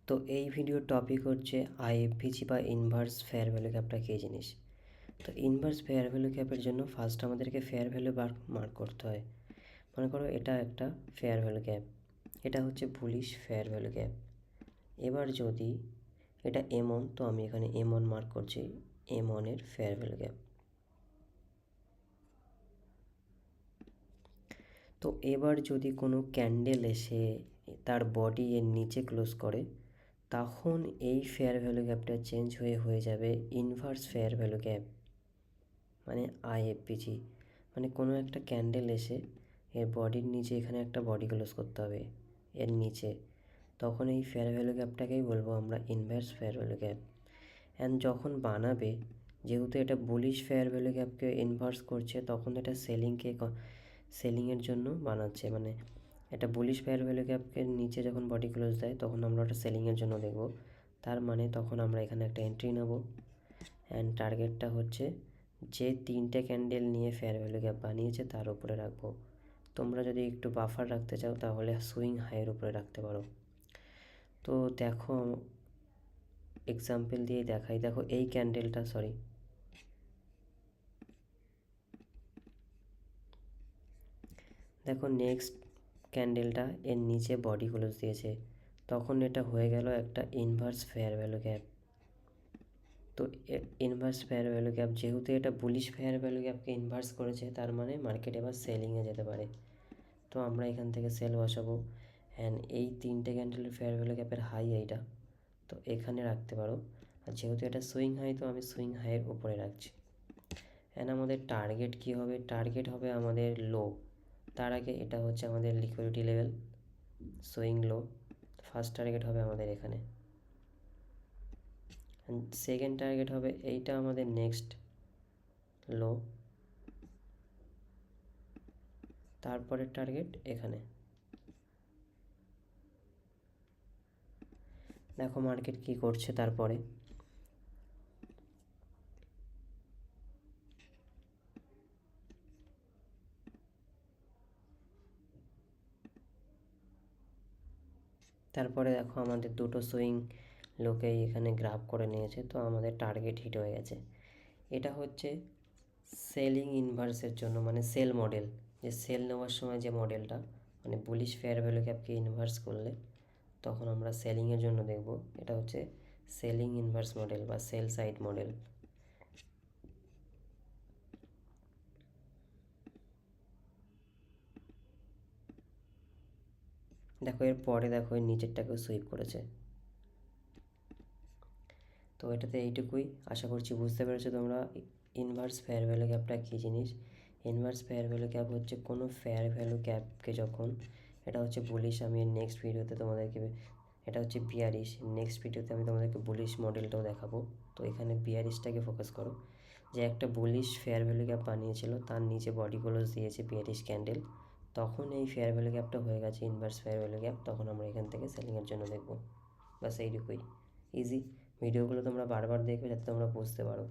তো এই ভিডিওর টপিক হচ্ছে আইএফভিজি বা ইনভার্স ফেয়ার ভ্যালু গ্যাপটা কী জিনিস। তো ইনভার্স ফেয়ার ভ্যালু গ্যাপের জন্য ফার্স্ট আমাদেরকে ফেয়ার ভ্যালু মার্ক করতে হয়। মনে করো এটা একটা ফেয়ার ভ্যালু গ্যাপ, এটা হচ্ছে বুলিশ ফেয়ার ভ্যালু গ্যাপ। এবার যদি এটা M1, তো আমি এখানে M1 মার্ক করছি, M1 এর ফেয়ার ভ্যালু গ্যাপ। তো এবার যদি কোনো ক্যান্ডেল এসে তার বডি এর নিচে ক্লোজ করে, তখন এই ফেয়ার ভ্যালু গ্যাপটা চেঞ্জ হয়ে যাবে ইনভার্স ফেয়ার ভ্যালু গ্যাপ, মানে আইএফভিজি। মানে কোনো একটা ক্যান্ডেল এসে এর বডির নিচে এখানে একটা বডি ক্লোজ করতে হবে এর নিচে, তখন এই ফেয়ার ভ্যালু গ্যাপটাকেই বলবো আমরা inverse fair value gap. And যখন বানাবে, যেহেতু এটা বুলিশ ফেয়ার ভ্যালু গ্যাপকে ইনভার্স করছে, তখন এটা সেলিংয়ের জন্য বানাচ্ছে। মানে এটা বুলিশ ফেয়ার ভ্যালু গ্যাপকে নিচে যখন বডি ক্লোজ দেয়, তখন আমরা ওটা সেলিংয়ের জন্য দেখব। তার মানে তখন আমরা এখানে একটা এন্ট্রি নেব, অ্যান্ড টার্গেটটা হচ্ছে যে তিনটে ক্যান্ডেল নিয়ে ফেয়ার ভ্যালু গ্যাপ বানিয়েছে তার উপরে রাখবো। তোমরা যদি একটু বাফার রাখতে চাও তাহলে সুইং হাইয়ের উপরে রাখতে পারো। তো দেখো এক্সাম্পল দিয়ে দেখাই। দেখো এই ক্যান্ডেলটা, দেখো নেক্সট ক্যান্ডেলটা এর নিচে বডি ক্লোজ দিয়েছে, তখন এটা হয়ে গেল একটা ইনভার্স ফেয়ার ভ্যালু গ্যাপ। তো ইনভার্স ফেয়ার ভ্যালু গ্যাপ, যেহেতু এটা বুলিশ ফেয়ার ভ্যালু গ্যাপকে ইনভার্স করেছে, তার মানে মার্কেট এবার সেলিংয়ে যেতে পারে। তো আমরা এখান থেকে সেল বসাবো, অ্যান্ড এই তিনটে ক্যান্ডেলের ফেয়ার ভ্যালু গ্যাপের হাই এইটা, তো এখানে রাখতে পারো। আর যেহেতু এটা সুইং হাই, তো আমি সুইং হাইয়ের উপরে রাখছি। অ্যান্ড আমাদের টার্গেট কী হবে? টার্গেট হবে আমাদের লো। তার আগে এটা হচ্ছে আমাদের লিকুইডিটি লেভেল, সুইং লো। ফার্স্ট টার্গেট হবে আমাদের এখানে, সেকেন্ড টার্গেট হবে এইটা আমাদের নেক্সট লো, তারপরের টার্গেট এখানে। দেখো মার্কেট কি করছে। তারপরে দেখো আমাদের দুটো সুইং লোকেই এখানে গ্রাফ করে নিয়েছে, তো আমাদের টার্গেট হিট হয়ে গেছে। এটা হচ্ছে সেলিং ইনভার্সের জন্য, মানে সেল মডেল, যে সেল নেওয়ার সময় যে মডেলটা, মানে বুলিশ ফেয়ার ভ্যালু ক্যাপকে ইনভার্স করলে তখন আমরা সেলিংয়ের জন্য দেখব। এটা হচ্ছে সেলিং ইনভার্স মডেল বা সেল সাইড মডেল। দেখো এর পরে দেখো এর নিচেরটাকেও সুইপ করেছে। তো এটাতে এইটুকুই, আশা করছি বুঝতে পেরেছো তোমরা ইনভার্স ফেয়ার ভ্যালু গ্যাপটা কী জিনিস। ইনভার্স ফেয়ার ভ্যালু গ্যাপ হচ্ছে কোনো ফেয়ার ভ্যালু গ্যাপকে যখন, এটা হচ্ছে বুলিশ, আমি নেক্সট ভিডিওতে তোমাদেরকে, এটা হচ্ছে বিয়ারিশ, নেক্সট ভিডিওতে আমি তোমাদেরকে বুলিশ মডেলটাও দেখাবো। তো এখানে বিয়ারিশটাকে ফোকাস করো, যে একটা বুলিশ ফেয়ার ভ্যালু গ্যাপ বানিয়েছিল, তার নিচে বডি ক্লোজ দিয়েছে বিয়ারিশ ক্যান্ডেল, তখন এই ফেয়ার ভ্যালু গ্যাপটা হয়ে গেছে ইনভার্স ফেয়ার ভ্যালু গ্যাপ, তখন আমরা এখান থেকে সেলিংয়ের জন্য দেখবো। বাস এইটুকুই, ইজি। ভিডিওগুলো তোমরা বারবার দেখবে যাতে তোমরা বুঝতে পারো।